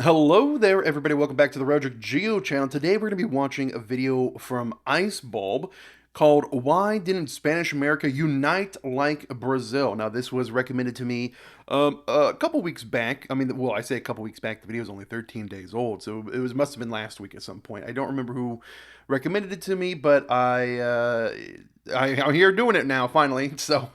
Hello there, everybody. Welcome back to the Roderick Geo channel. Today we're going to be watching a video from Icebulb called Why Didn't Spanish America Unite Like Brazil? Now, this was recommended to me a couple weeks back. I say a couple weeks back. The video is only 13 days old, so must have been last week at some point. I don't remember who recommended it to me, but I'm here doing it now, finally. So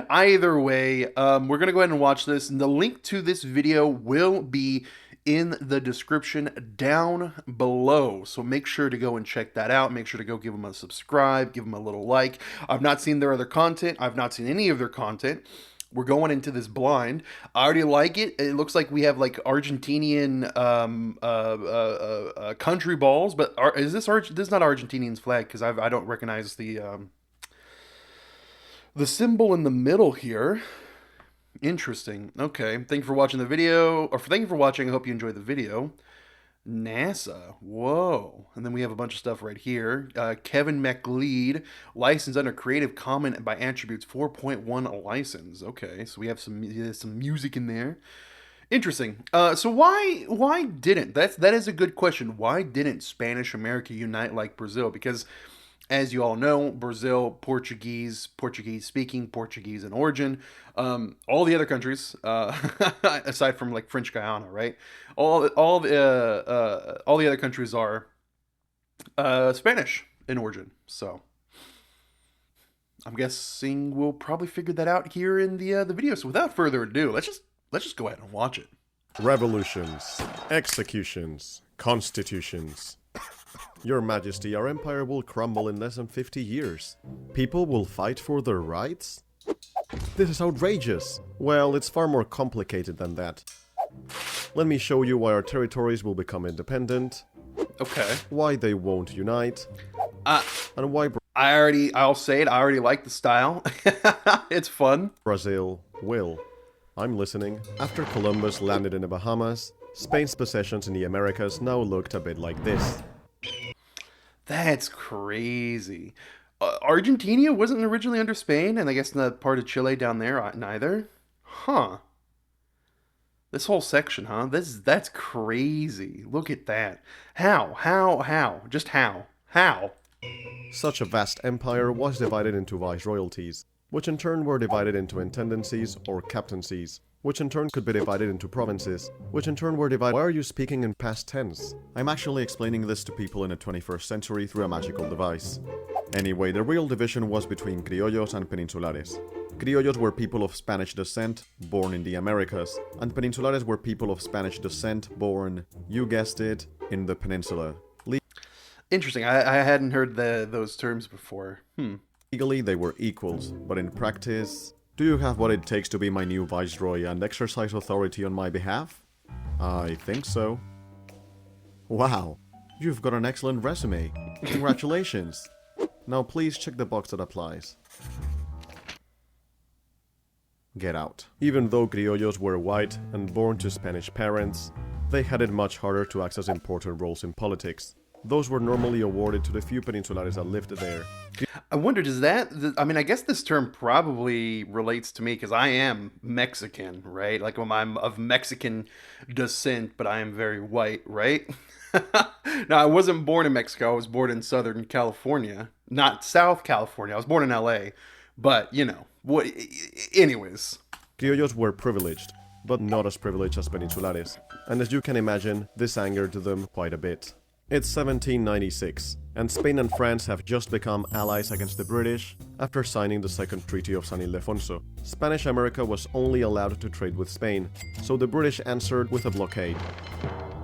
either way, we're going to go ahead and watch this. And the link to this video will be in the description down below. So make sure to go and check that out. Make sure to go give them a subscribe, give them a little like. I've not seen their other content. I've not seen any of their content. We're going into this blind. I already like it. It looks like we have like Argentinian country balls, but is this this is not Argentinian's flag because I don't recognize the symbol in the middle here. Interesting. Okay. Thank you for watching the video, or thank you for watching. I hope you enjoyed the video. NASA. Whoa. And then we have a bunch of stuff right here. Kevin MacLeod, licensed under Creative Commons by Attributes 4.1 license. Okay, so we have some music in there. Interesting. So why didn't that is a good question. Why didn't Spanish America unite like Brazil? Because as you all know, Brazil, Portuguese speaking, Portuguese in origin. All the other countries, aside from like French Guiana, right? All the other countries are Spanish in origin. So I'm guessing we'll probably figure that out here in the video. So without further ado, let's just go ahead and watch it. Revolutions, executions, constitutions. Your Majesty, our empire will crumble in less than 50 years. People will fight for their rights? This is outrageous. Well, it's far more complicated than that. Let me show you why our territories will become independent. Okay. Why they won't unite. And why I'll say it, I already like the style. It's fun. Brazil will. I'm listening. After Columbus landed in the Bahamas, Spain's possessions in the Americas now looked a bit like this. That's crazy. Argentina wasn't originally under Spain, and I guess not part of Chile down there neither. Huh. This whole section, huh? That's crazy. Look at that. How? Just how? How? Such a vast empire was divided into viceroyalties, which in turn were divided into intendancies or captaincies, which in turn could be divided into provinces, which in turn were divided... Why are you speaking in past tense? I'm actually explaining this to people in the 21st century through a magical device. Anyway, the real division was between criollos and peninsulares. Criollos were people of Spanish descent, born in the Americas, and peninsulares were people of Spanish descent, born, you guessed it, in the peninsula. Interesting. I hadn't heard those terms before. Legally, they were equals, but in practice... Do you have what it takes to be my new viceroy and exercise authority on my behalf? I think so. Wow, you've got an excellent resume. Congratulations. Now please check the box that applies. Get out. Even though criollos were white and born to Spanish parents, they had it much harder to access important roles in politics. Those were normally awarded to the few peninsulares that lived there. I wonder, I guess this term probably relates to me because I am Mexican, right? Like when I'm of Mexican descent, but I am very white, right? Now, I wasn't born in Mexico. I was born in Southern California, not South California. I was born in LA, but you know, anyways. Criollos were privileged, but not as privileged as peninsulares. And as you can imagine, this angered them quite a bit. It's 1796, and Spain and France have just become allies against the British after signing the Second Treaty of San Ildefonso. Spanish America was only allowed to trade with Spain, so the British answered with a blockade.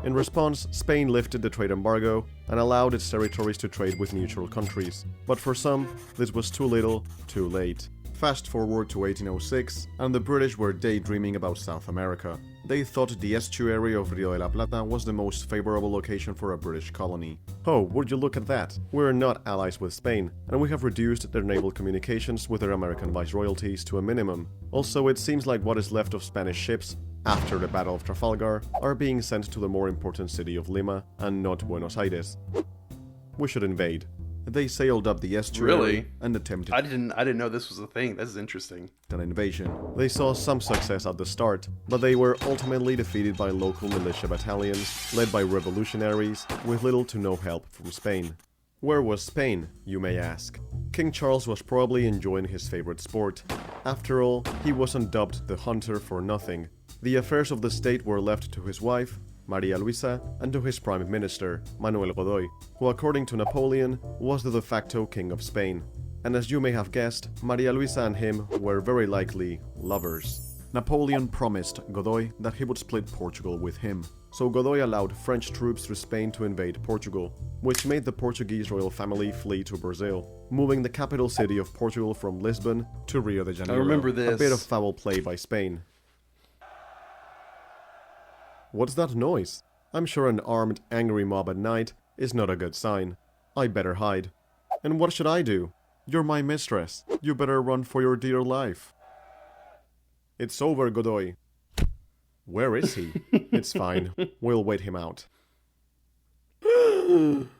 In response, Spain lifted the trade embargo and allowed its territories to trade with neutral countries. But for some, this was too little, too late. Fast forward to 1806, and the British were daydreaming about South America. They thought the estuary of Rio de la Plata was the most favorable location for a British colony. Oh, would you look at that? We're not allies with Spain, and we have reduced their naval communications with their American viceroyalties to a minimum. Also, it seems like what is left of Spanish ships, after the Battle of Trafalgar, are being sent to the more important city of Lima, and not Buenos Aires. We should invade. They sailed up the estuary Really? and attempted I didn't know this was a thing. This is interesting. an invasion. They saw some success at the start, but they were ultimately defeated by local militia battalions led by revolutionaries with little to no help from Spain. Where was Spain, you may ask? King Charles was probably enjoying his favorite sport. After all, he wasn't dubbed the Hunter for nothing. The affairs of the state were left to his wife, Maria Luisa, and to his prime minister, Manuel Godoy, who according to Napoleon was the de facto king of Spain. And as you may have guessed, Maria Luisa and him were very likely lovers. Napoleon promised Godoy that he would split Portugal with him, so Godoy allowed French troops through Spain to invade Portugal, which made the Portuguese royal family flee to Brazil, moving the capital city of Portugal from Lisbon to Rio de Janeiro. I remember this. A bit of foul play by Spain. What's that noise? I'm sure an armed, angry mob at night is not a good sign. I better hide. And what should I do? You're my mistress. You better run for your dear life. It's over, Godoy. Where is he? It's fine. We'll wait him out.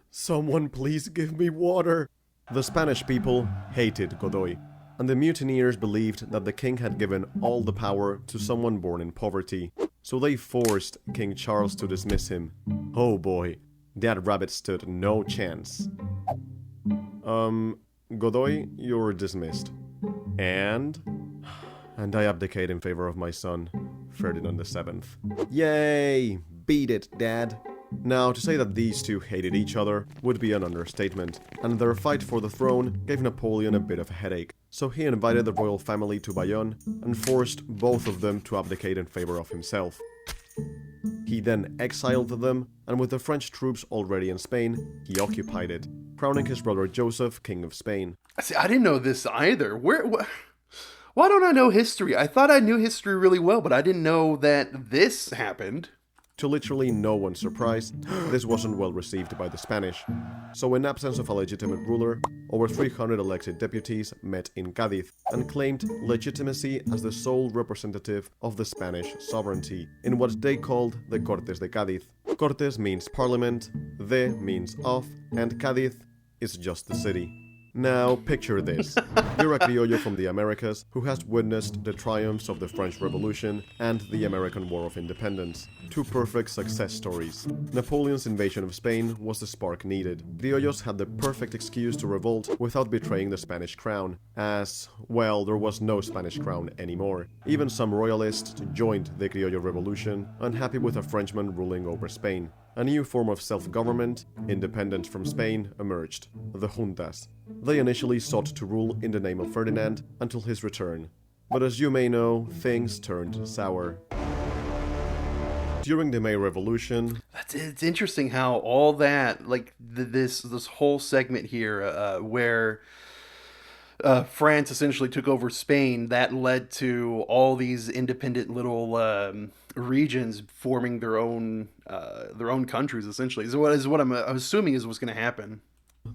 Someone please give me water. The Spanish people hated Godoy, and the mutineers believed that the king had given all the power to someone born in poverty, so they forced King Charles to dismiss him. Oh boy, that rabbit stood no chance. Godoy, you're dismissed. And I abdicate in favor of my son, Ferdinand VII. Yay! Beat it, Dad! Now, to say that these two hated each other would be an understatement, and their fight for the throne gave Napoleon a bit of a headache, so he invited the royal family to Bayonne and forced both of them to abdicate in favor of himself. He then exiled them, and with the French troops already in Spain, he occupied it, crowning his brother Joseph king of Spain. See, I didn't know this either. Why don't I know history? I thought I knew history really well, but I didn't know that this happened. To literally no one's surprise, this wasn't well received by the Spanish. So in absence of a legitimate ruler, over 300 elected deputies met in Cádiz and claimed legitimacy as the sole representative of the Spanish sovereignty in what they called the Cortes de Cádiz. Cortes means parliament, de means of, and Cádiz is just the city. Now, picture this. You're a criollo from the Americas who has witnessed the triumphs of the French Revolution and the American War of Independence. Two perfect success stories. Napoleon's invasion of Spain was the spark needed. Criollos had the perfect excuse to revolt without betraying the Spanish crown, as, well, there was no Spanish crown anymore. Even some royalists joined the Criollo Revolution, unhappy with a Frenchman ruling over Spain. A new form of self-government, independent from Spain, emerged, the juntas. They initially sought to rule in the name of Ferdinand until his return. But as you may know, things turned sour. During the May Revolution... It's interesting how all that, like, this whole segment here, where France essentially took over Spain, that led to all these independent little regions forming their own countries, essentially. So what is what I'm assuming is what's going to happen.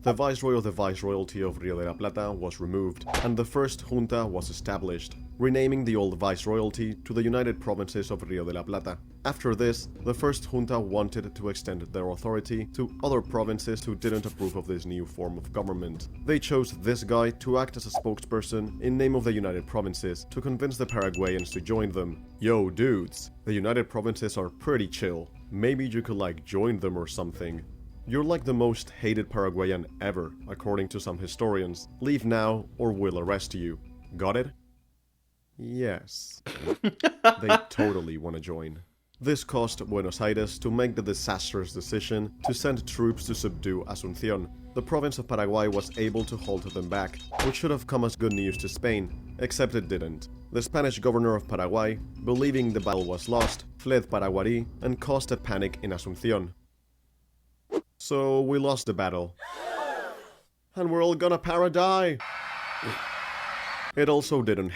The Viceroy of the Viceroyalty of Rio de la Plata was removed, and the first junta was established, renaming the old Viceroyalty to the United Provinces of Rio de la Plata. After this, the first junta wanted to extend their authority to other provinces who didn't approve of this new form of government. They chose this guy to act as a spokesperson in name of the United Provinces to convince the Paraguayans to join them. Yo, dudes, the United Provinces are pretty chill. Maybe you could like join them or something. You're like the most hated Paraguayan ever, according to some historians. Leave now or we'll arrest you. Got it? Yes. They totally want to join. This caused Buenos Aires to make the disastrous decision to send troops to subdue Asunción. The province of Paraguay was able to hold them back, which should have come as good news to Spain, except it didn't. The Spanish governor of Paraguay, believing the battle was lost, fled Paraguay and caused a panic in Asunción. So we lost the battle. And we're all gonna para-die! It also didn't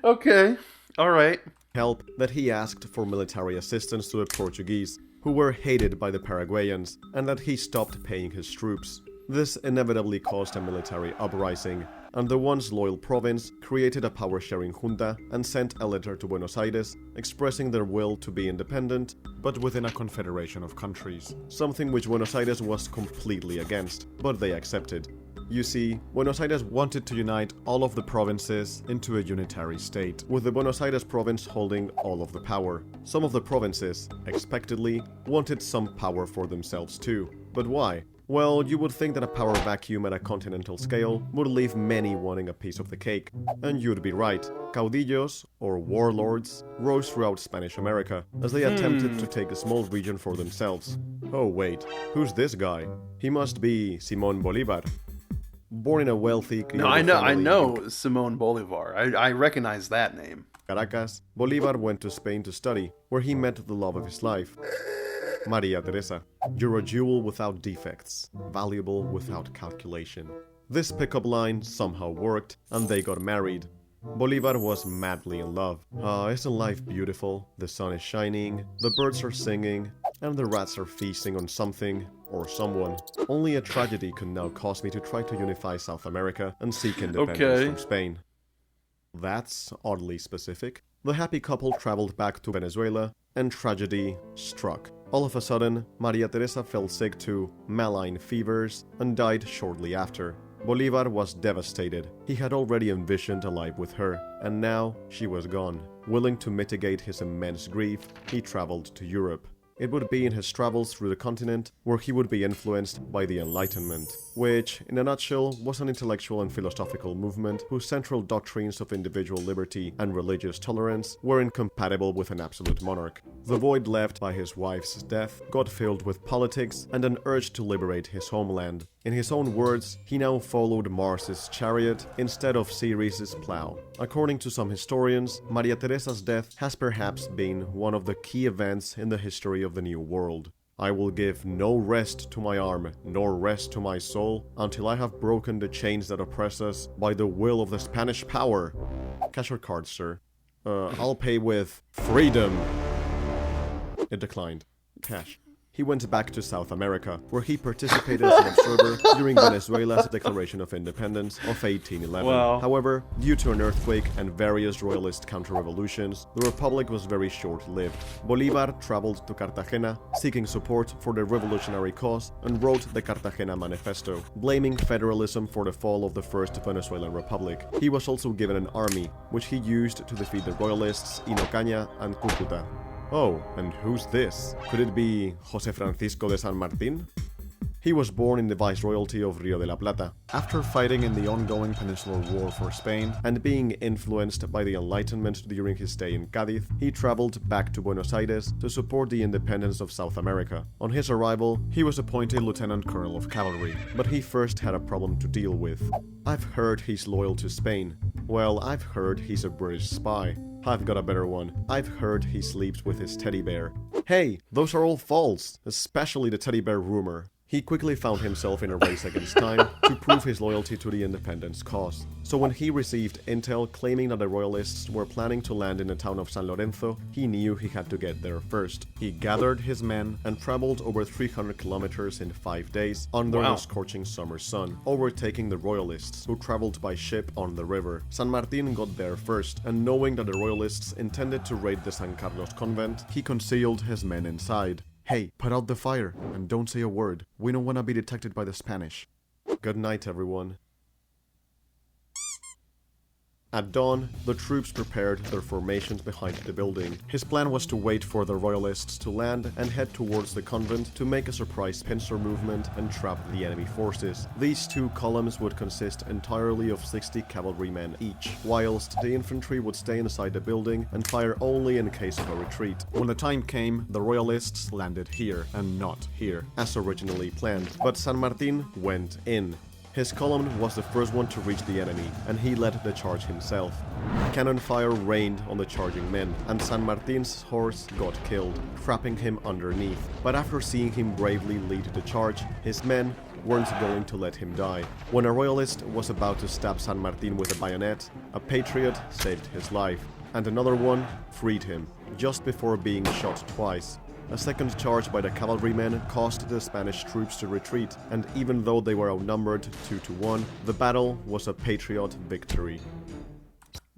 Okay, alright. help that he asked for military assistance to the Portuguese, who were hated by the Paraguayans, and that he stopped paying his troops. This inevitably caused a military uprising, and the once loyal province created a power-sharing junta and sent a letter to Buenos Aires expressing their will to be independent, but within a confederation of countries. Something which Buenos Aires was completely against, but they accepted. You see, Buenos Aires Wanted to unite all of the provinces into a unitary state, with the Buenos Aires province holding all of the power. Some of the provinces, expectedly, wanted some power for themselves too. But why? Well, you would think that a power vacuum at a continental scale would leave many wanting a piece of the cake. And you'd be right. Caudillos, or warlords, rose throughout Spanish America, as they attempted to take a small region for themselves. Oh wait, who's this guy? He must be Simón Bolívar. Born in a wealthy No, I know Simon Bolivar. I recognize that name. Caracas, Bolívar went to Spain to study, where he met the love of his life, Maria Teresa. You're a jewel without defects, valuable without calculation. This pickup line somehow worked, and they got married. Bolívar was madly in love. Isn't life beautiful? The sun is shining, the birds are singing, and the rats are feasting on something or someone. Only a tragedy could now cause me to try to unify South America and seek independence from Spain. That's oddly specific. The happy couple traveled back to Venezuela, and tragedy struck. All of a sudden, Maria Teresa fell sick to malign fevers and died shortly after. Bolívar was devastated. He had already envisioned a life with her, and now she was gone. Willing to mitigate his immense grief, he traveled to Europe. It would be in his travels through the continent where he would be influenced by the Enlightenment, which, in a nutshell, was an intellectual and philosophical movement whose central doctrines of individual liberty and religious tolerance were incompatible with an absolute monarch. The void left by his wife's death got filled with politics and an urge to liberate his homeland. In his own words, he now followed Mars's chariot instead of Ceres's plow. According to some historians, Maria Teresa's death has perhaps been one of the key events in the history of the New World. I will give no rest to my arm, nor rest to my soul, until I have broken the chains that oppress us by the will of the Spanish power. Cash or card, sir? I'll pay with freedom. It declined. Cash. He went back to South America, where he participated as an observer during Venezuela's declaration of independence of 1811. Wow. However, due to an earthquake and various royalist counter-revolutions, the republic was very short-lived. Bolívar traveled to Cartagena, seeking support for the revolutionary cause, and wrote the Cartagena Manifesto, blaming federalism for the fall of the First Venezuelan Republic. He was also given an army, which he used to defeat the royalists in Ocaña and Cúcuta. Oh, and who's this? Could it be José Francisco de San Martín? He was born in the Viceroyalty of Rio de la Plata. After fighting in the ongoing Peninsular War for Spain and being influenced by the Enlightenment during his stay in Cádiz, he traveled back to Buenos Aires to support the independence of South America. On his arrival, he was appointed Lieutenant Colonel of Cavalry. But he first had a problem to deal with. I've heard he's loyal to Spain. Well, I've heard he's a British spy. I've got a better one. I've heard he sleeps with his teddy bear. Hey, those are all false, especially the teddy bear rumor. He quickly found himself in a race against time to prove his loyalty to the independence cause. So when he received intel claiming that the royalists were planning to land in the town of San Lorenzo, he knew he had to get there first. He gathered his men and traveled over 300 kilometers in 5 days under the scorching summer sun, overtaking the royalists, who traveled by ship on the river. San Martín got there first, and knowing that the royalists intended to raid the San Carlos convent, he concealed his men inside. Hey, put out the fire, and don't say a word. We don't want to be detected by the Spanish. Good night, everyone. At dawn, the troops prepared their formations behind the building. His plan was to wait for the royalists to land and head towards the convent to make a surprise pincer movement and trap the enemy forces. These two columns would consist entirely of 60 cavalrymen each, whilst the infantry would stay inside the building and fire only in case of a retreat. When the time came, the royalists landed here and not here, as originally planned, but San Martín went in. His column was the first one to reach the enemy, and he led the charge himself. Cannon fire rained on the charging men, and San Martín's horse got killed, trapping him underneath. But after seeing him bravely lead the charge, his men weren't going to let him die. When a royalist was about to stab San Martín with a bayonet, a patriot saved his life, and another one freed him, just before being shot twice. A second charge by the cavalrymen caused the Spanish troops to retreat, and even though they were outnumbered 2-1, the battle was a patriot victory.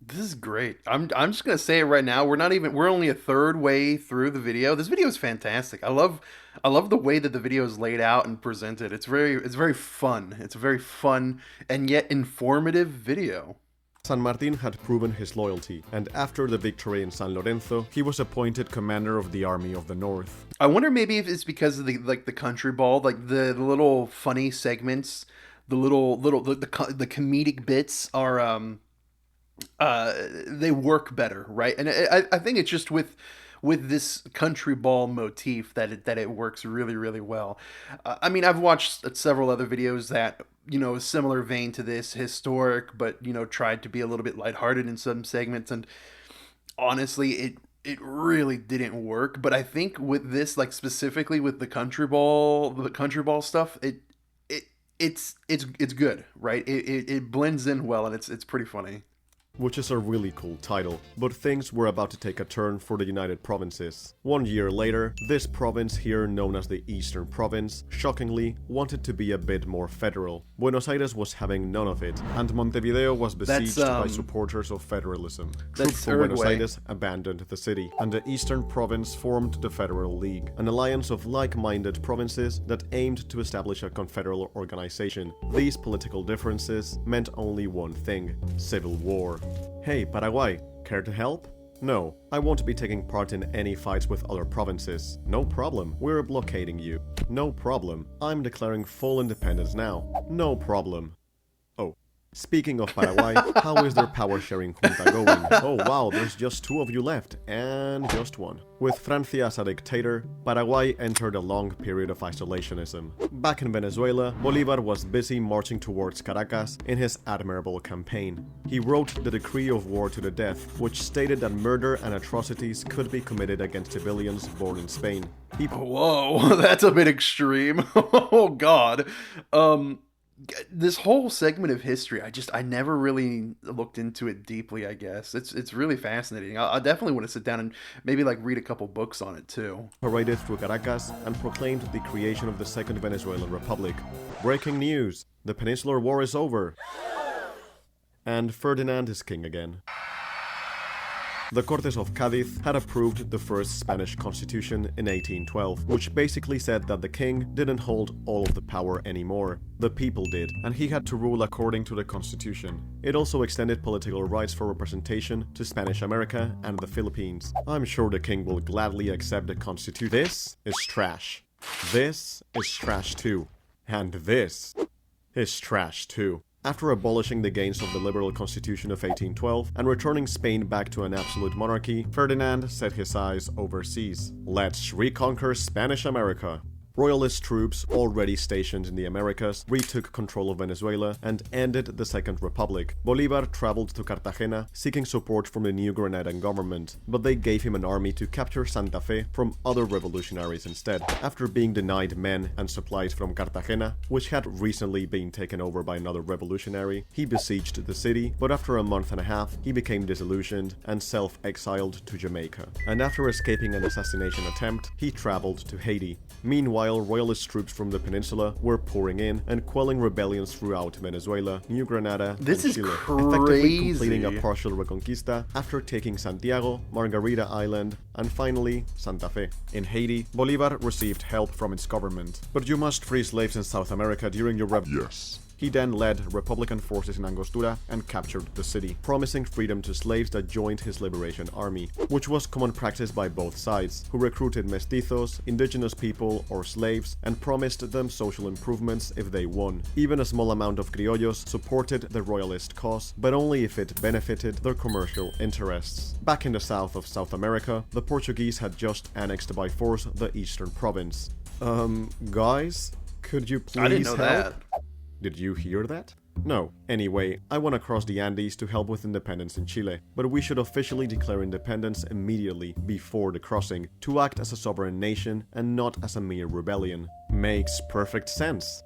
This is great. I'm just gonna say it right now. We're only a third way through the video. This video is fantastic. I love the way that the video is laid out and presented. It's very fun. It's a very fun and yet informative video. San Martin had proven his loyalty, and after the victory in San Lorenzo, He was appointed commander of the Army of the North. I wonder maybe if it's because of the country ball, like the little funny segments, the comedic bits are they work better, right? And I think it's just with this country ball motif that it works really, really well. I mean, I've watched several other videos that, similar vein to this, historic, but tried to be a little bit lighthearted in some segments, and honestly, it really didn't work. But I think with this, like specifically with the country ball stuff, it's good, right? It blends in well, and it's pretty funny. which is a really cool title, but things were about to take a turn for the United Provinces. 1 year later, this province here known as the Eastern Province, shockingly, wanted to be a bit more federal. Buenos Aires was having none of it, And Montevideo was besieged by That's, supporters of federalism. Troops from Buenos Uruguay. Aires abandoned the city, And the Eastern Province formed the Federal League. an alliance of like-minded provinces that aimed to establish a confederal organization. These political differences meant only one thing: civil war. Hey, Paraguay, care to help? No, I won't be taking part in any fights with other provinces. No problem, we're blockading you. No problem, I'm declaring full independence now. No problem. Oh. Speaking of Paraguay, how is their power-sharing junta going? Oh wow, there's just 2 of you left, and just 1. With Francia as a dictator, Paraguay entered a long period of isolationism. Back in Venezuela, Bolívar was busy marching towards Caracas in his admirable campaign. He wrote the Decree of War to the Death, which stated that murder and atrocities could be committed against civilians born in Spain. He Whoa, that's a bit extreme. Oh God. This whole segment of history, I never really looked into it deeply. I guess it's really fascinating. I definitely want to sit down and maybe like read a couple books on it too. paraded through Caracas and proclaimed the creation of the Second Venezuelan Republic. Breaking news! The Peninsular War is over! And Ferdinand is king again. The Cortes of Cádiz had approved the first Spanish constitution in 1812, which basically said that the king didn't hold all of the power anymore. The people did, And he had to rule according to the constitution. It also extended political rights for representation to Spanish America and the Philippines. I'm sure the king will gladly accept the constitution. This is trash. This is trash too. And this is trash too. After abolishing the gains of the liberal constitution of 1812 and returning Spain back to an absolute monarchy, Ferdinand set his eyes overseas. let's reconquer Spanish America. Royalist troops, already stationed in the Americas, retook control of Venezuela and ended the Second Republic. Bolívar traveled to Cartagena, seeking support from the new Granadian government, but they gave him an army to capture Santa Fe from other revolutionaries instead. After being denied men and supplies from Cartagena, which had recently been taken over by another revolutionary, he besieged the city, but after a month and a half, he became disillusioned and self-exiled to Jamaica. And after escaping an assassination attempt, he traveled to Haiti. Meanwhile, royalist troops from the peninsula were pouring in and quelling rebellions throughout Venezuela, New Granada, This and is Chile, effectively crazy. completing a partial reconquista after taking Santiago, Margarita Island, and finally Santa Fe. In Haiti, Bolívar received help from its government. But you must free slaves in South America during your Yes. He then led Republican forces in Angostura and captured the city. Promising freedom to slaves that joined his liberation army, which was common practice by both sides, who recruited mestizos, indigenous people, or slaves, and promised them social improvements if they won. Even a small amount of criollos supported the royalist cause, but only if it benefited their commercial interests. Back in the south of South America, the Portuguese had just annexed by force the Eastern Province. Guys? Could you please I didn't know help? that. Did you hear that? No. Anyway, I want to cross the Andes to help with independence in Chile, but we should officially declare independence immediately before the crossing, to act as a sovereign nation and not as a mere rebellion. Makes perfect sense.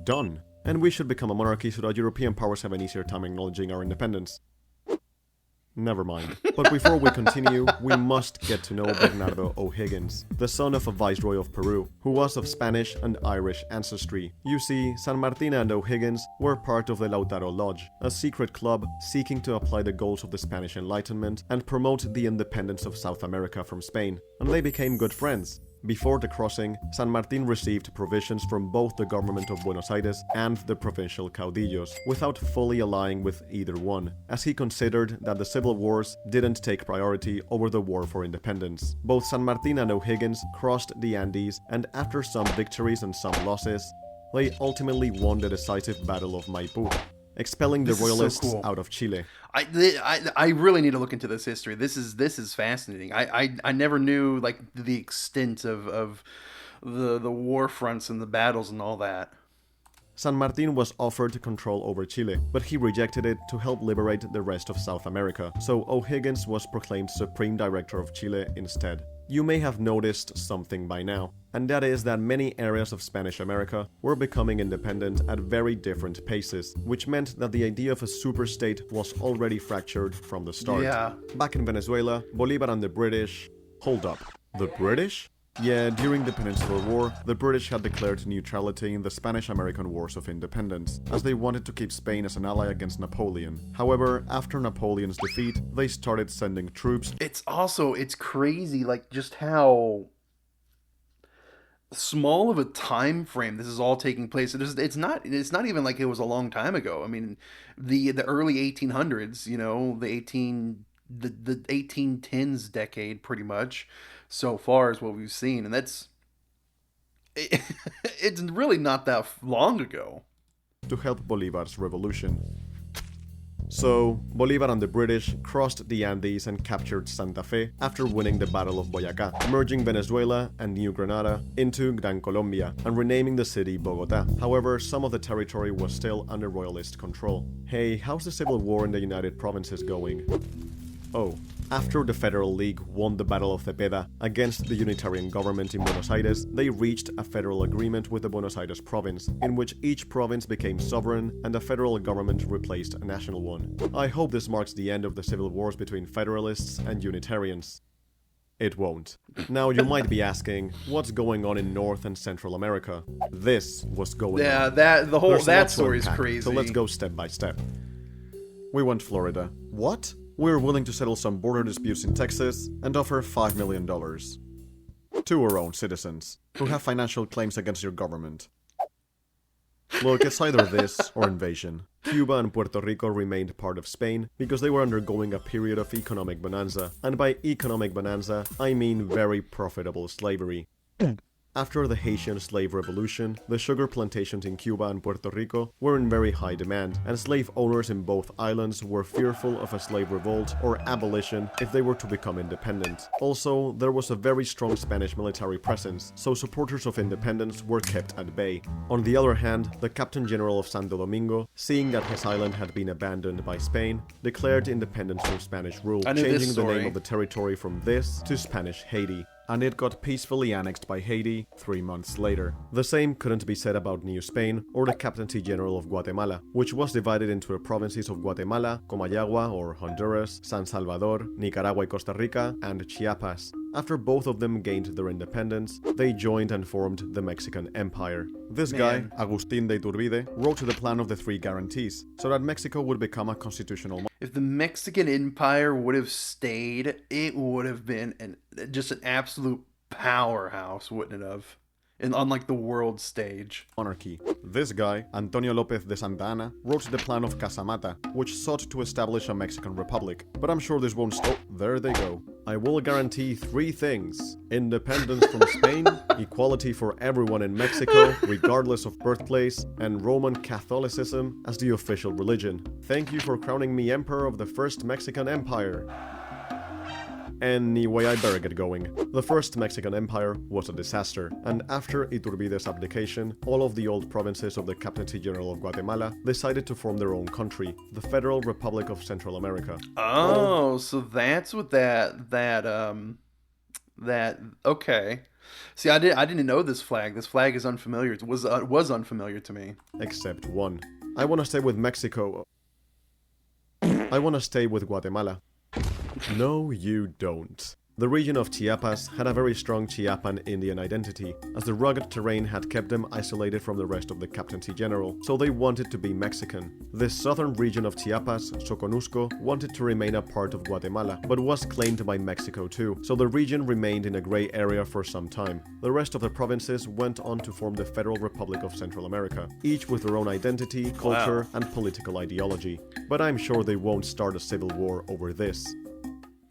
Done. And we should become a monarchy so that European powers have an easier time acknowledging our independence. Never mind. But before we continue, we must get to know Bernardo O'Higgins, the son of a viceroy of Peru, who was of Spanish and Irish ancestry. You see, San Martin and O'Higgins were part of the Lautaro Lodge, a secret club seeking to apply the goals of the Spanish Enlightenment and promote the independence of South America from Spain, and they became good friends. Before the crossing, San Martin received provisions from both the government of Buenos Aires and the provincial caudillos, without fully allying with either one, as he considered that the civil wars didn't take priority over the war for independence. Both San Martin and O'Higgins crossed the Andes, and after some victories and some losses, they ultimately won the decisive Battle of Maipú, expelling the royalists out of Chile. I really need to look into this history. This is fascinating. I never knew like the extent of the war fronts and the battles and all that. San Martin was offered control over Chile, but he rejected it to help liberate the rest of South America, so O'Higgins was proclaimed Supreme Director of Chile instead. You may have noticed something by now, and that is that many areas of Spanish America were becoming independent at very different paces, which meant that the idea of a superstate was already fractured from the start. Yeah. Back in Venezuela, Bolívar and the British... Hold up. The British? Yeah, during the Peninsular War, the British had declared neutrality in the Spanish-American Wars of Independence, as they wanted to keep Spain as an ally against Napoleon. However, after Napoleon's defeat, they started sending troops. It's crazy, like, just how small of a time frame this is all taking place. It's not even like it was a long time ago. I mean, the early 1800s, you know, the 1810s decade, pretty much, so far is what we've seen, and it's really not that long ago. To help Bolívar's revolution. So, Bolívar and the British crossed the Andes and captured Santa Fe after winning the Battle of Boyacá, merging Venezuela and New Granada into Gran Colombia and renaming the city Bogotá. However, some of the territory was still under royalist control. Hey, how's the civil war in the United Provinces going? Oh, after the Federal League won the Battle of Cepeda against the unitarian government in Buenos Aires, they reached a federal agreement with the Buenos Aires province, in which each province became sovereign and a federal government replaced a national one. I hope this marks the end of the civil wars between Federalists and Unitarians. It won't. Now you might be asking, what's going on in North and Central America? This was going on. Yeah, that story is crazy. So let's go step by step. We want Florida. What? We're willing to settle some border disputes in Texas and offer $5 million to our own citizens who have financial claims against your government. Look, it's either this or invasion. Cuba and Puerto Rico remained part of Spain because they were undergoing a period of economic bonanza, and by economic bonanza, I mean very profitable slavery. After the Haitian slave revolution, the sugar plantations in Cuba and Puerto Rico were in very high demand, and slave owners in both islands were fearful of a slave revolt or abolition if they were to become independent. Also, there was a very strong Spanish military presence, so supporters of independence were kept at bay. On the other hand, the Captain General of Santo Domingo, seeing that his island had been abandoned by Spain, declared independence from Spanish rule, changing the name of the territory from this to Spanish Haiti. And it got peacefully annexed by Haiti 3 months later. The same couldn't be said about New Spain or the Captaincy General of Guatemala, which was divided into the provinces of Guatemala, Comayagua or Honduras, San Salvador, Nicaragua y Costa Rica, and Chiapas. After both of them gained their independence, they joined and formed the Mexican Empire. This guy, Agustín de Iturbide, wrote the plan of the 3 guarantees, so that Mexico would become a constitutional monarchy. If the Mexican Empire would have stayed, it would have been just an absolute powerhouse, wouldn't it have? On like the world stage. Monarchy. This guy, Antonio López de Santa Anna, wrote the plan of Casamata, which sought to establish a Mexican republic. But I'm sure this won't stop. There they go. I will guarantee 3 things: independence from Spain, equality for everyone in Mexico, regardless of birthplace, and Roman Catholicism as the official religion. Thank you for crowning me Emperor of the First Mexican Empire. Anyway, I better get going. The First Mexican Empire was a disaster, and after Iturbide's abdication, all of the old provinces of the Captaincy General of Guatemala decided to form their own country, the Federal Republic of Central America. Oh, so that's what okay. See, I didn't know this flag. This flag is unfamiliar. It was unfamiliar to me. Except one. I want to stay with Mexico. I want to stay with Guatemala. No, you don't. The region of Chiapas had a very strong Chiapan Indian identity, as the rugged terrain had kept them isolated from the rest of the Captaincy General, so they wanted to be Mexican. This southern region of Chiapas, Soconusco, wanted to remain a part of Guatemala, but was claimed by Mexico too, so the region remained in a gray area for some time. The rest of the provinces went on to form the Federal Republic of Central America, each with their own identity, culture, and political ideology. But I'm sure they won't start a civil war over this.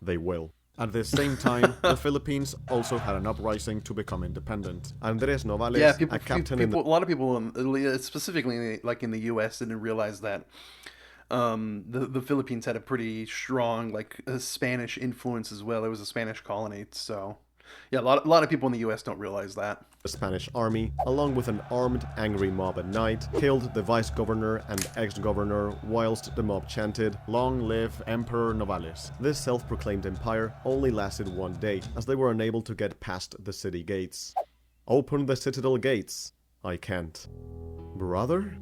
They will. At the same time, the Philippines also had an uprising to become independent. Andres Novales, Yeah, a captain in a lot of people, specifically like in the U.S., didn't realize that the Philippines had a pretty strong Spanish influence as well. It was a Spanish colony, so yeah, a lot of people in the U.S. don't realize that. The Spanish army, along with an armed, angry mob at night, killed the vice-governor and ex-governor whilst the mob chanted, "Long live Emperor Novales." This self-proclaimed empire only lasted one day, as they were unable to get past the city gates. Open the citadel gates. I can't. Brother?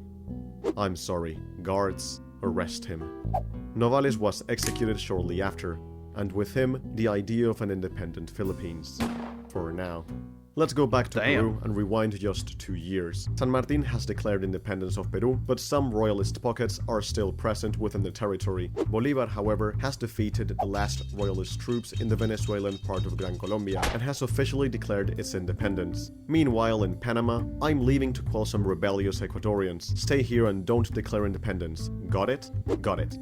I'm sorry. Guards, arrest him. Novales was executed shortly after, and with him, the idea of an independent Philippines. For now. Let's go back to Peru and rewind just 2 years. San Martin has declared independence of Peru, but some royalist pockets are still present within the territory. Bolívar, however, has defeated the last royalist troops in the Venezuelan part of Gran Colombia and has officially declared its independence. Meanwhile, in Panama, I'm leaving to quell some rebellious Ecuadorians. Stay here and don't declare independence. Got it? Got it.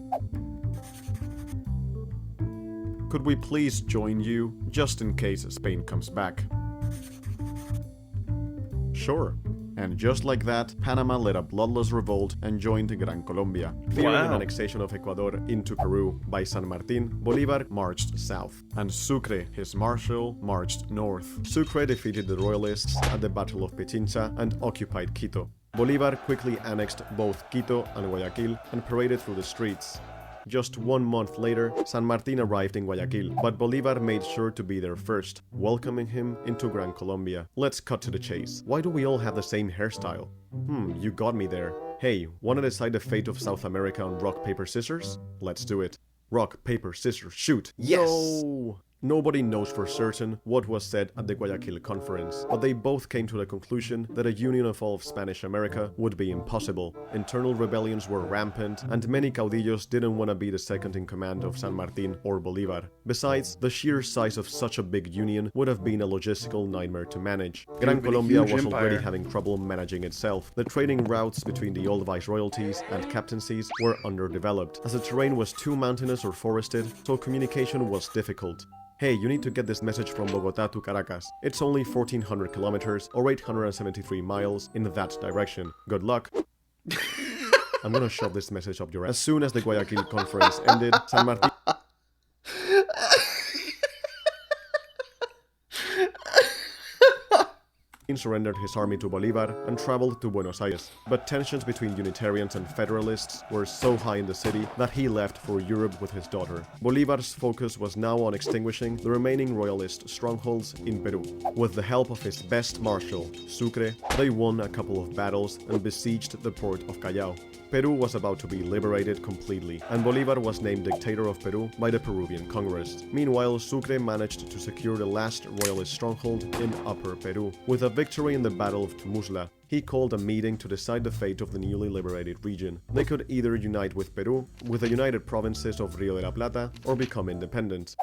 Could we please join you, just in case Spain comes back? Sure. And just like that, Panama led a bloodless revolt and joined Gran Colombia. Fearing an annexation of Ecuador into Peru by San Martin, Bolívar marched south. And Sucre, his marshal, marched north. Sucre defeated the royalists at the Battle of Pichincha and occupied Quito. Bolívar quickly annexed both Quito and Guayaquil and paraded through the streets. Just 1 month later, San Martin arrived in Guayaquil, but Bolívar made sure to be there first, welcoming him into Gran Colombia. Let's cut to the chase. Why do we all have the same hairstyle? You got me there. Hey, wanna decide the fate of South America on rock, paper, scissors? Let's do it. Rock, paper, scissors, shoot! Yes! No! Nobody knows for certain what was said at the Guayaquil conference, but they both came to the conclusion that a union of all of Spanish America would be impossible. Internal rebellions were rampant, and many caudillos didn't want to be the second in command of San Martin or Bolívar. Besides, the sheer size of such a big union would have been a logistical nightmare to manage. Gran Colombia was already having trouble managing itself. The trading routes between the old viceroyalties and captaincies were underdeveloped, as the terrain was too mountainous or forested, so communication was difficult. Hey, you need to get this message from Bogotá to Caracas. It's only 1,400 kilometers or 873 miles in that direction. Good luck. I'm gonna shove this message up your ass. As soon as the Guayaquil conference ended, San Martin surrendered his army to Bolívar and traveled to Buenos Aires. But tensions between Unitarians and Federalists were so high in the city that he left for Europe with his daughter. Bolívar's focus was now on extinguishing the remaining royalist strongholds in Peru. With the help of his best marshal, Sucre, they won a couple of battles and besieged the port of Callao. Peru was about to be liberated completely, and Bolívar was named dictator of Peru by the Peruvian Congress. Meanwhile, Sucre managed to secure the last royalist stronghold in Upper Peru. With a victory in the Battle of Tumusla, he called a meeting to decide the fate of the newly liberated region. They could either unite with Peru, with the united provinces of Rio de la Plata, or become independent,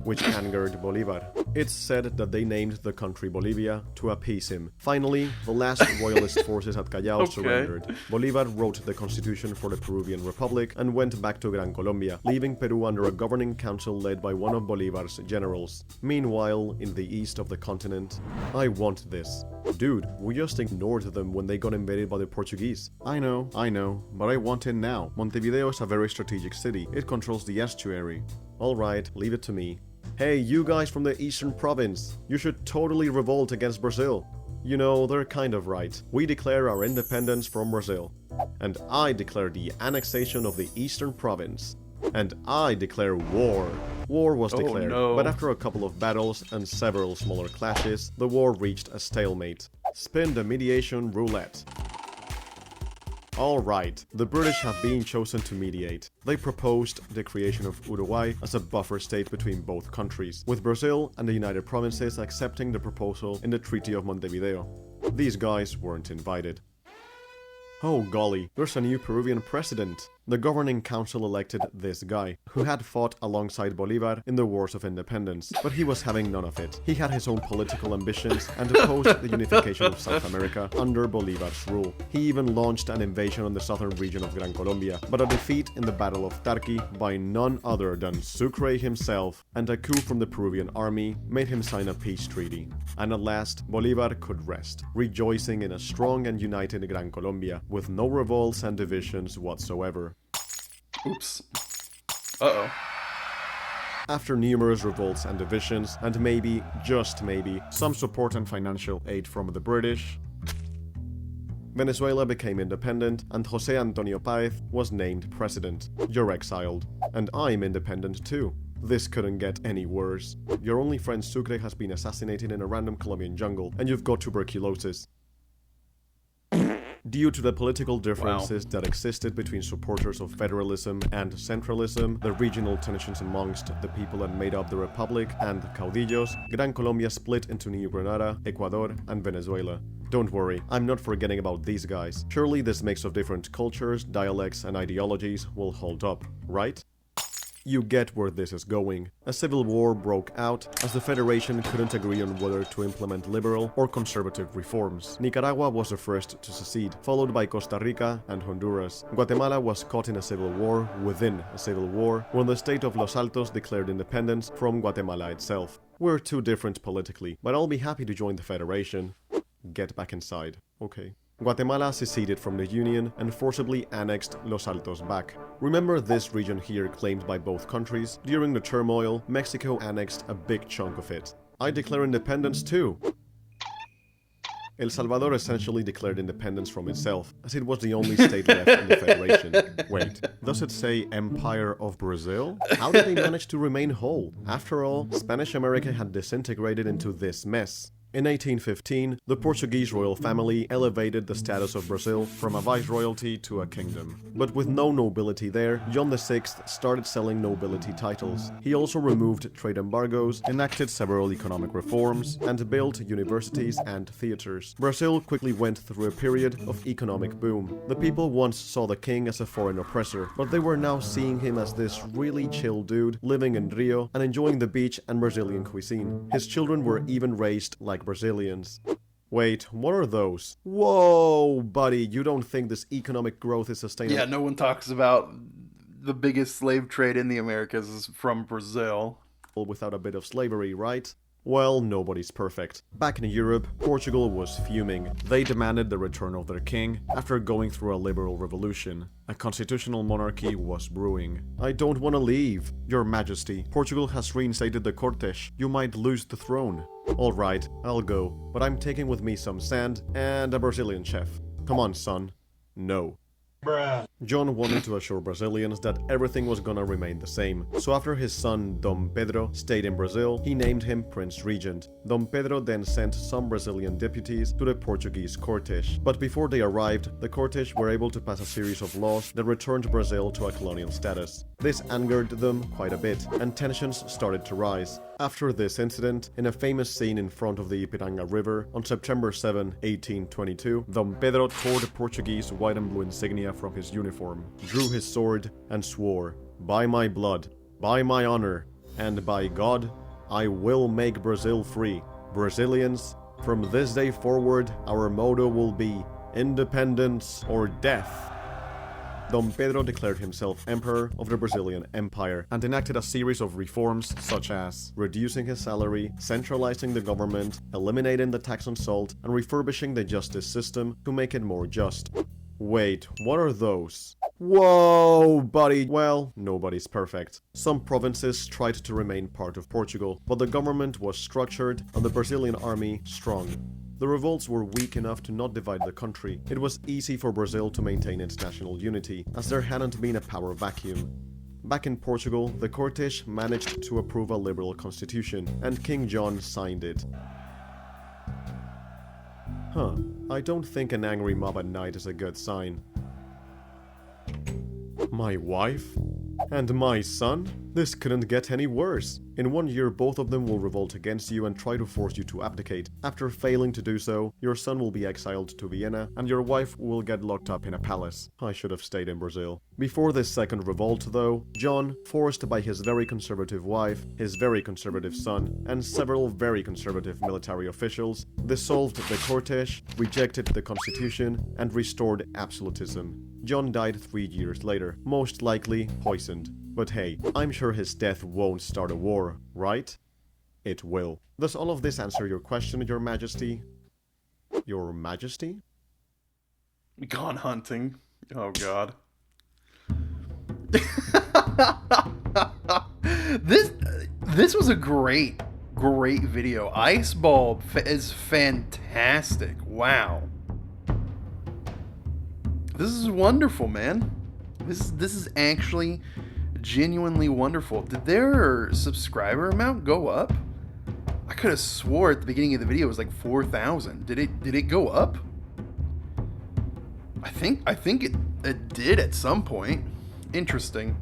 which angered Bolívar. It's said that they named the country Bolivia to appease him. Finally, the last royalist forces at Callao surrendered. Bolívar wrote the constitution for the Peruvian Republic and went back to Gran Colombia, leaving Peru under a governing council led by one of Bolívar's generals. Meanwhile, in the east of the continent, I want this. Dude, we just ignored them when they got invaded by the Portuguese. I know, but I want it now. Montevideo is a very strategic city. It controls the estuary. Alright, leave it to me. Hey, you guys from the eastern province, you should totally revolt against Brazil. You know, they're kind of right. We declare our independence from Brazil. And I declare the annexation of the eastern province. And I declare war. War was declared, but after a couple of battles and several smaller clashes, the war reached a stalemate. Spin the mediation roulette. Alright, the British have been chosen to mediate. They proposed the creation of Uruguay as a buffer state between both countries, with Brazil and the United Provinces accepting the proposal in the Treaty of Montevideo. These guys weren't invited. Oh golly, there's a new Peruvian president. The governing council elected this guy, who had fought alongside Bolivar in the Wars of Independence, but he was having none of it. He had his own political ambitions and opposed the unification of South America under Bolivar's rule. He even launched an invasion on the southern region of Gran Colombia, but a defeat in the Battle of Tarqui by none other than Sucre himself, and a coup from the Peruvian army made him sign a peace treaty. And at last, Bolivar could rest, rejoicing in a strong and united Gran Colombia, with no revolts and divisions whatsoever. Oops. Uh-oh. After numerous revolts and divisions, and maybe, just maybe, Some support and financial aid from the British, Venezuela became independent, and José Antonio Páez was named president. You're exiled. And I'm independent too. This couldn't get any worse. Your only friend Sucre has been assassinated in a random Colombian jungle, and you've got tuberculosis. Due to the political differences that existed between supporters of federalism and centralism, the regional tensions amongst the people that made up the republic, and caudillos, Gran Colombia split into New Granada, Ecuador, and Venezuela. Don't worry, I'm not forgetting about these guys. Surely this mix of different cultures, dialects, and ideologies will hold up, right? You get where this is going. A civil war broke out as the Federation couldn't agree on whether to implement liberal or conservative reforms. Nicaragua was the first to secede, followed by Costa Rica and Honduras. Guatemala was caught in a civil war within a civil war when the state of Los Altos declared independence from Guatemala itself. We're too different politically, but I'll be happy to join the Federation. Get back inside. Okay. Guatemala seceded from the Union and forcibly annexed Los Altos back. Remember this region here claimed by both countries? During the turmoil, Mexico annexed a big chunk of it. I declare independence too! El Salvador essentially declared independence from itself, as it was the only state left in the Federation. Wait, does it say Empire of Brazil? How did they manage to remain whole? After all, Spanish America had disintegrated into this mess. In 1815, the Portuguese royal family elevated the status of Brazil From a viceroyalty to a kingdom. but with no nobility there, John VI started selling nobility titles. He also removed trade embargoes, Enacted several economic reforms, and built universities and theaters. Brazil quickly went through a period of economic boom. The people once saw the king as a foreign oppressor, but they were now seeing him as this really chill dude living in Rio and enjoying the beach and Brazilian cuisine. His children were even raised like Brazilians. Wait, what are those? Whoa, buddy, you don't think this economic growth is sustainable? Yeah, no one talks about the biggest slave trade in the Americas is from Brazil. Without a bit of slavery, right? Well, nobody's perfect. Back in Europe, Portugal was fuming. they demanded the return of their king after going through a liberal revolution. A constitutional monarchy was brewing. I don't want to leave. Your Majesty, Portugal has reinstated the Cortes. You might lose the throne. Alright, I'll go, but I'm taking with me some sand and a Brazilian chef. Come on, son. No. John wanted to assure Brazilians that everything was gonna remain the same, so after his son Dom Pedro stayed in Brazil, he named him Prince Regent. Dom Pedro then sent some Brazilian deputies to the Portuguese Cortes, but before they arrived, the Cortes were able to pass a series of laws that returned Brazil to a colonial status. This angered them quite a bit, and tensions started to rise. After this incident, in a famous scene in front of the Ipiranga River, on September 7, 1822, Dom Pedro tore the Portuguese white and blue insignia from his uniform, drew his sword, and swore, "By my blood, by my honor, and by God, I will make Brazil free. Brazilians, from this day forward, our motto will be independence or death." Dom Pedro declared himself emperor of the Brazilian Empire And enacted a series of reforms such as reducing his salary, centralizing the government, eliminating the tax on salt, and refurbishing the justice system to make it more just. Wait, what are those? Whoa, buddy! Well, nobody's perfect. Some provinces tried to remain part of Portugal, but the government was structured and the Brazilian army strong. The revolts were weak enough to not divide the country. It was easy for Brazil to maintain its national unity, as there hadn't been a power vacuum. Back in Portugal, the Cortes managed to approve a liberal constitution, and King John signed it. I don't think an angry mob at night is a good sign. My wife? And my son? This couldn't get any worse. In 1 year, both of them will revolt against you and try to force you to abdicate. After failing to do so, your son will be exiled to Vienna, and your wife will get locked up in a palace. I should have stayed in Brazil. Before this second revolt, though, John, forced by his very conservative wife, his very conservative son, and several very conservative military officials, dissolved the cortege, rejected the constitution, and restored absolutism. John died 3 years later, most likely poisoned. But hey, I'm sure his death won't start a war, right? It will. Does all of this answer your question, Your Majesty? Your Majesty? Gone hunting. Oh god. This was a great video. Icebulb is fantastic. Wow. This is wonderful, man. This is actually genuinely wonderful. Did their subscriber amount go up? I could have swore at the beginning of the video it was like 4,000. Did it go up? I think it did at some point. Interesting.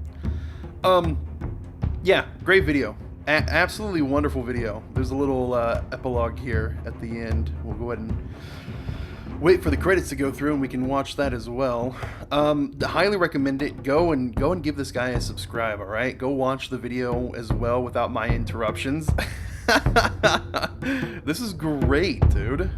Yeah, great video. Absolutely wonderful video. There's a little epilogue here at the end. We'll go ahead and wait for the credits to go through and we can watch that as well. Highly recommend it. Go and give this guy a subscribe, all right? Go watch the video as well without my interruptions. This is great, dude.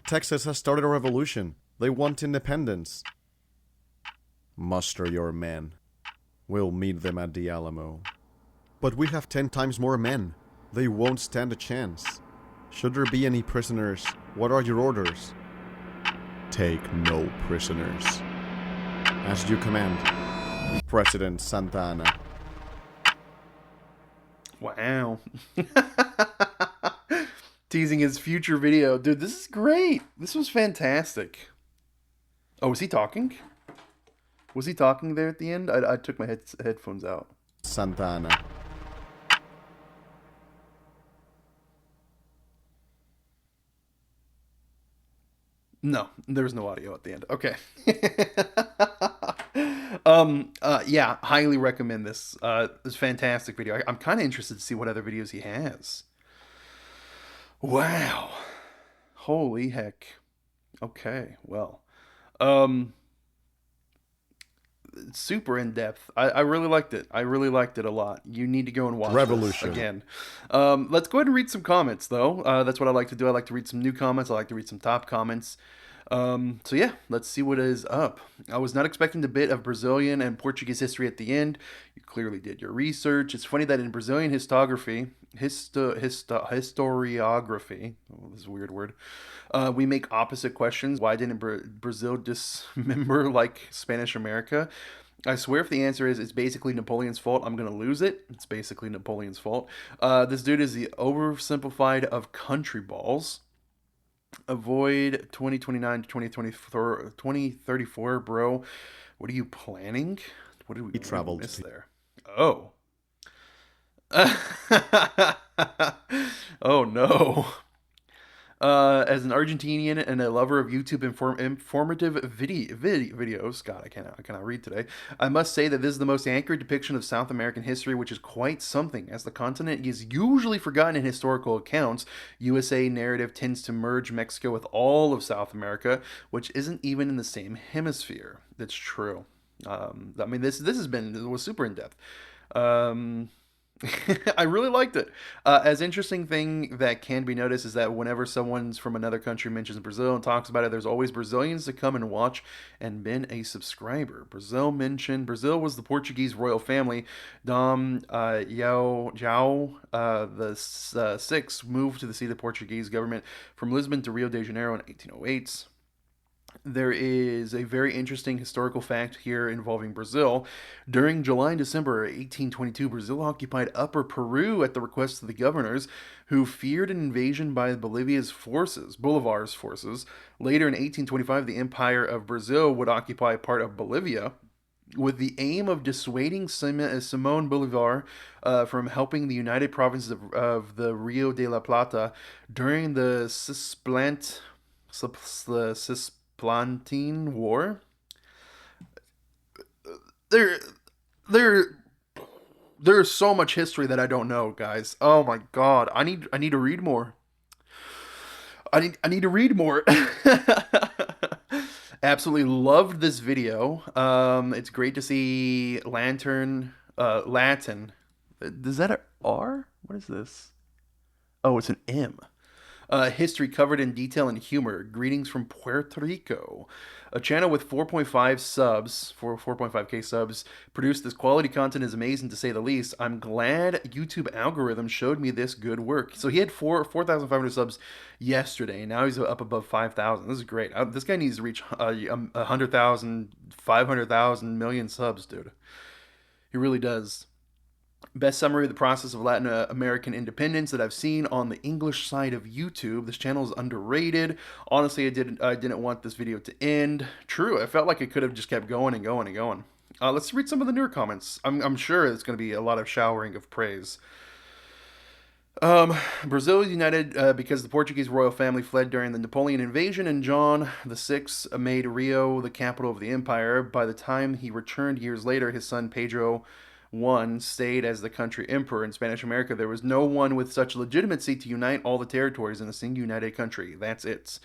Texas has started a revolution. They want independence. Muster your men. We'll meet them at the Alamo. But we have 10 times more men. They won't stand a chance. Should there be any prisoners, what are your orders? Take no prisoners. As you command, President Santa Anna. Wow. Teasing his future video. Dude, this is great. This was fantastic. Oh, was he talking? Was he talking there at the end? I took my headphones out. Santa Anna. No, there was no audio at the end. Okay. Yeah, highly recommend this. This fantastic video. I'm kind of interested to see what other videos he has. Wow. Holy heck. Okay, well. Super in depth. I really liked it. I really liked it a lot. You need to go and watch Revolution this again. Let's go ahead and read some comments, though. That's what I like to do. I like to read some new comments. I like to read some top comments. So yeah, let's see what is up. I was not expecting the bit of Brazilian and Portuguese history at the end. You clearly did your research. It's funny that in Brazilian historiography, oh, this is a weird word, we make opposite questions. Why didn't Brazil dismember like Spanish America? I swear if the answer is it's basically Napoleon's fault, I'm going to lose it. It's basically Napoleon's fault. This dude is the oversimplified of country balls. Avoid 2029 to 2034, bro. What are you planning? What did we miss there? Oh. Oh no. As an Argentinian and a lover of YouTube informative videos, God, I cannot read today. I must say that this is the most accurate depiction of South American history, which is quite something. As the continent is usually forgotten in historical accounts, USA narrative tends to merge Mexico with all of South America, which isn't even in the same hemisphere. That's true. I mean, this was super in depth. I really liked it. As interesting thing that can be noticed is that whenever someone's from another country mentions Brazil and talks about it, there's always Brazilians to come and watch and been a subscriber. Brazil was the Portuguese royal family. Dom João the Sixth moved to the seat of the Portuguese government from Lisbon to Rio de Janeiro in 1808. There is a very interesting historical fact here involving Brazil. During July and December 1822, Brazil occupied Upper Peru at the request of the governors, who feared an invasion by Bolivar's forces. Later in 1825, the Empire of Brazil would occupy part of Bolivia. with the aim of dissuading Simón Bolivar from helping the United Provinces of the Rio de la Plata during the Cisplantin War. There, there, there's so much history that I don't know, guys. Oh my God, I need to read more. I need to read more. Absolutely loved this video. It's great to see Latin. Is that a R? What is this? Oh, it's an M. History covered in detail and humor. Greetings from Puerto Rico. A channel with 4.5 subs, 4.5k subs, produced this quality content is amazing to say the least. I'm glad YouTube algorithm showed me this good work. So he had 4,500 subs yesterday, and now he's up above 5,000. This is great. This guy needs to reach 100,000, 500,000 million subs, dude. He really does. Best summary of the process of Latin American independence that I've seen on the English side of YouTube. This channel is underrated. Honestly, I didn't want this video to end. True, I felt like it could have just kept going and going and going. Let's read some of the newer comments. I'm sure it's going to be a lot of showering of praise. Brazil united because the Portuguese royal family fled during the Napoleon invasion, and John VI made Rio the capital of the empire. By the time he returned years later, his son Pedro I stayed as the country emperor. In Spanish America, there was no one with such legitimacy to unite all the territories in a single united country. That's it.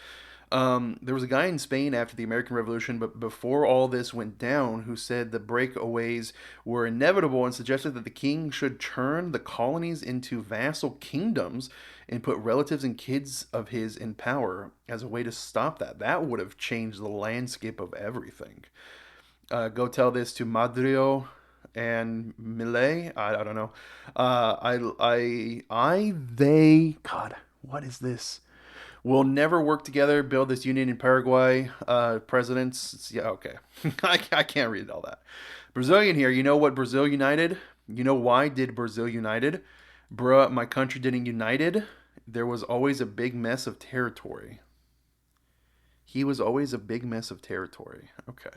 There was a guy in Spain after the American Revolution, but before all this went down, who said the breakaways were inevitable and suggested that the king should turn the colonies into vassal kingdoms and put relatives and kids of his in power as a way to stop that. That would have changed the landscape of everything. Go tell this to Madrio and Millet. I don't know. They. God, what is this? Will never work together, build this union in Paraguay. Presidents. Yeah, okay. I can't read all that. Brazilian here. You know what Brazil united? You know why did Brazil united? Bruh, my country didn't united. There was always a big mess of territory. He was always a big mess of territory. Okay.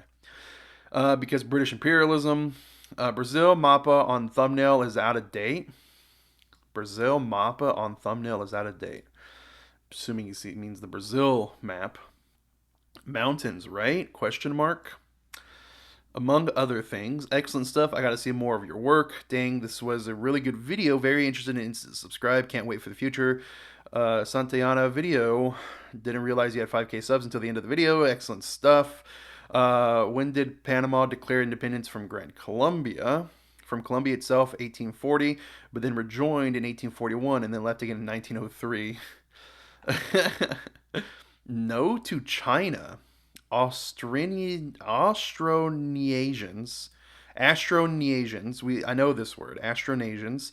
Because British imperialism. Brazil mapa on thumbnail is out of date. Brazil mapa on thumbnail is out of date. Assuming you see it means the Brazil map. Mountains, right? Question mark. Among other things. Excellent stuff. I got to see more of your work. Dang, this was a really good video. Very interested in instant subscribe. Can't wait for the future. Santayana video. Didn't realize you had 5k subs until the end of the video. Excellent stuff. When did Panama declare independence from Grand Colombia? From Colombia itself, 1840, but then rejoined in 1841 and then left again in 1903. No to China. Austronesians. I know this word. Austronesians.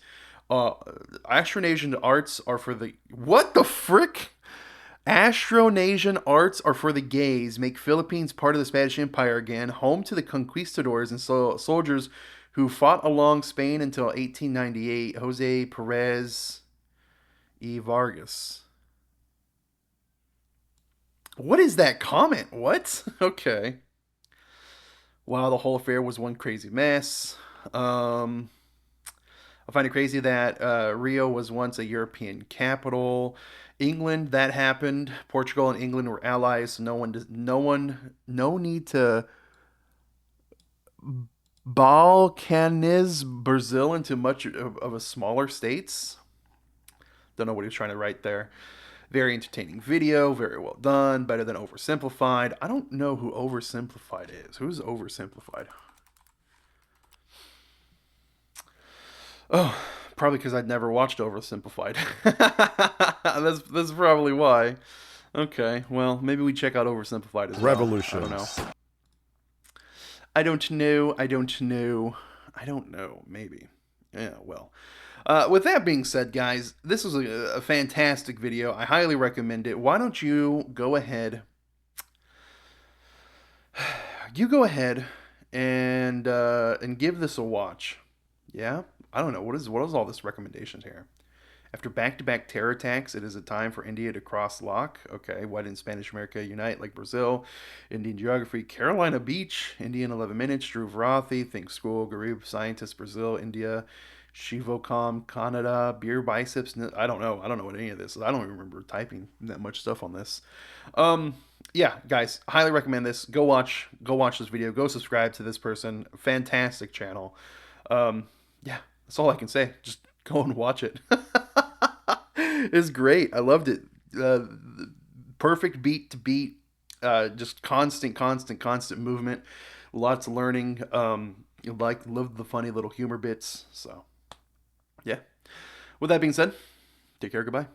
Austronesian arts are for the... What the frick? Austronesian arts are for the gays. Make Philippines part of the Spanish Empire again. Home to the conquistadors and soldiers who fought along Spain until 1898. Jose Perez y Vargas. What is that comment? What? Okay. Wow, the whole affair was one crazy mess. I find it crazy that Rio was once a European capital. England, that happened. Portugal and England were allies. So no need to balkanize Brazil into much of a smaller states. Don't know what he was trying to write there. Very entertaining video, very well done, better than oversimplified. I don't know who oversimplified is. Who's oversimplified? Oh, probably because I'd never watched Oversimplified. That's probably why. Okay, well, maybe we check out Oversimplified as well. Revolutions. I don't know. I don't know. I don't know. I don't know. Maybe. Yeah, well. With that being said, guys, this was a fantastic video. I highly recommend it. Why don't you go ahead... You go ahead and give this a watch. Yeah? I don't know. What is all this recommendations here? After back-to-back terror attacks, it is a time for India to cross lock. Okay, why didn't Spanish America unite like Brazil? Indian geography, Carolina Beach, India in 11 minutes, Drew Varathy, Think School, Garib, Scientist, Brazil, India, Shivocom, Canada, Beer Biceps. I don't know. I don't know what any of this is. I don't even remember typing that much stuff on this. Yeah, guys, highly recommend this. Go watch this video. Go subscribe to this person. Fantastic channel. Yeah, that's all I can say. Just go and watch it. It's great. I loved it. Perfect beat to beat. Just constant movement. Lots of learning. Love the funny little humor bits. So, yeah. With that being said, take care. Goodbye.